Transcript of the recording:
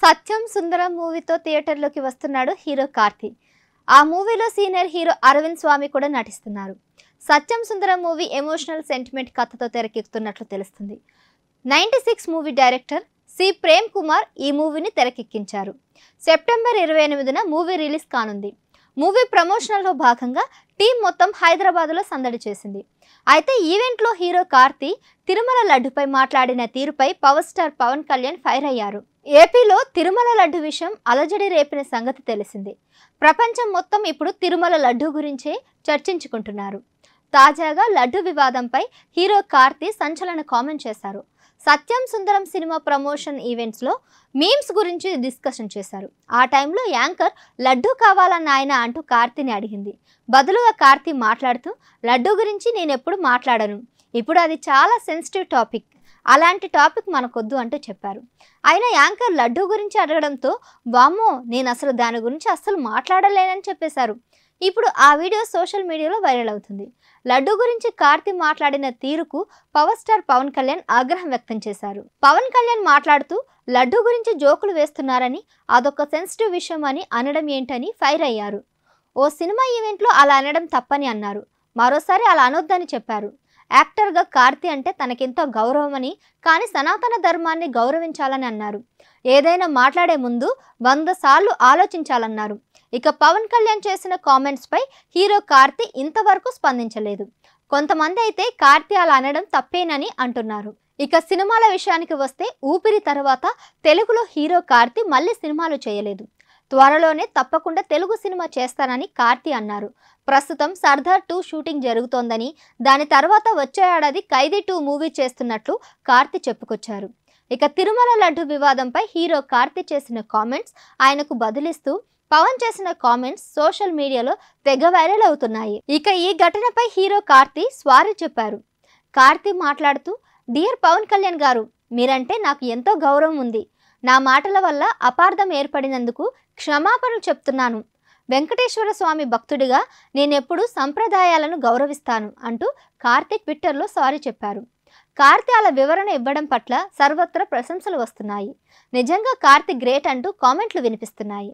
సత్యం సుందరం మూవీతో థియేటర్లోకి వస్తున్నాడు హీరో కార్తి. ఆ మూవీలో సీనియర్ హీరో అరవింద్ స్వామి కూడా నటిస్తున్నారు. Satyam Sundaram movie emotional sentiment కథతో తెరకెక్కుతున్నట్లు తెలుస్తుంది. 96 movie director C Prem Kumar ఈ మూవీని తెరకెక్కించారు. సెప్టెంబర్ 28న మూవీ రిలీజ్ కానుంది. మూవీ ప్రమోషనల్లో భాగంగా టీం మొత్తం హైదరాబాద్లో సందడి చేసింది. అయితే ఈవెంట్లో హీరో కార్తి తిరుమల లడ్డుపై మాట్లాడిన తీరుపై power star Pawan Kalyan fire అయ్యారు. ఏపీలో తిరుమల లడ్డు విషయం అలజడి రేపిన సంగతి తెలిసిందే. ప్రపంచం మొత్తం ఇప్పుడు తిరుమల లడ్డు గురించే చర్చించుకుంటున్నారు. తాజాగా లడ్డు వివాదంపై హీరో కార్తి సంచలన కామెంట్ చేశారు. సత్యం సుందరం సినిమా ప్రమోషన్ ఈవెంట్స్లో మీమ్స్ గురించి డిస్కషన్ చేశారు. ఆ టైంలో యాంకర్ లడ్డు కావాలన్న ఆయన అంటూ కార్తిని అడిగింది. బదులుగా కార్తి మాట్లాడుతూ లడ్డు గురించి నేను ఎప్పుడు మాట్లాడను, ఇప్పుడు అది చాలా సెన్సిటివ్ టాపిక్, అలాంటి టాపిక్ మనకొద్దు అంటూ చెప్పారు. అయినా యాంకర్ లడ్డు గురించి అడగడంతో వామ్మో నేను అసలు దాని గురించి అస్సలు మాట్లాడలేనని చెప్పేశారు. ఇప్పుడు ఆ వీడియో సోషల్ మీడియాలో వైరల్ అవుతుంది. లడ్డు గురించి కార్తి మాట్లాడిన తీరుకు పవర్ స్టార్ పవన్ కళ్యాణ్ ఆగ్రహం వ్యక్తం చేశారు. పవన్ కళ్యాణ్ మాట్లాడుతూ లడ్డు గురించి జోకులు వేస్తున్నారని, అదొక సెన్సిటివ్ విషయం అని అనడం ఏంటని ఫైర్ అయ్యారు. ఓ సినిమా ఈవెంట్లో అలా అనడం తప్పని అన్నారు. మరోసారి అలా అనొద్దని చెప్పారు. యాక్టర్గా కార్తి అంటే తనకెంతో గౌరవమని, కానీ సనాతన ధర్మాన్ని గౌరవించాలని అన్నారు. ఏదైనా మాట్లాడే ముందు 100 సార్లు ఆలోచించాలన్నారు. ఇక పవన్ కళ్యాణ్ చేసిన కామెంట్స్పై హీరో కార్తి ఇంతవరకు స్పందించలేదు. కొంతమంది అయితే కార్తి అలా అనడం తప్పేనని అంటున్నారు. ఇక సినిమాల విషయానికి వస్తే ఊపిరి తర్వాత తెలుగులో హీరో కార్తి మళ్ళీ సినిమాలు చేయలేదు. త్వరలోనే తప్పకుండా తెలుగు సినిమా చేస్తానని కార్తి అన్నారు. ప్రస్తుతం సర్దార్ 2 షూటింగ్ జరుగుతోందని, దాని తర్వాత వచ్చే ఏడాది ఖైదీ 2 మూవీ చేస్తున్నట్లు కార్తి చెప్పుకొచ్చారు. ఇక తిరుమల లడ్డు వివాదంపై హీరో కార్తి చేసిన కామెంట్స్ ఆయనకు బదులిస్తూ పవన్ చేసిన కామెంట్స్ సోషల్ మీడియాలో తెగ వైరల్ అవుతున్నాయి. ఇక ఈ ఘటనపై హీరో కార్తి సారీ చెప్పారు. కార్తి మాట్లాడుతూ, డియర్ పవన్ కళ్యాణ్ గారు, మీరంటే నాకు ఎంతో గౌరవం ఉంది. నా మాటల వల్ల అపార్థం ఏర్పడినందుకు క్షమాపణలు చెప్తున్నాను. వెంకటేశ్వర స్వామి భక్తుడిగా నేనెప్పుడు సంప్రదాయాలను గౌరవిస్తాను అంటూ కార్తి ట్విట్టర్లో సారీ చెప్పారు. కార్తి అలా వివరణ ఇవ్వడం పట్ల సర్వత్రా ప్రశంసలు వస్తున్నాయి. నిజంగా కార్తి గ్రేట్ అంటూ కామెంట్లు వినిపిస్తున్నాయి.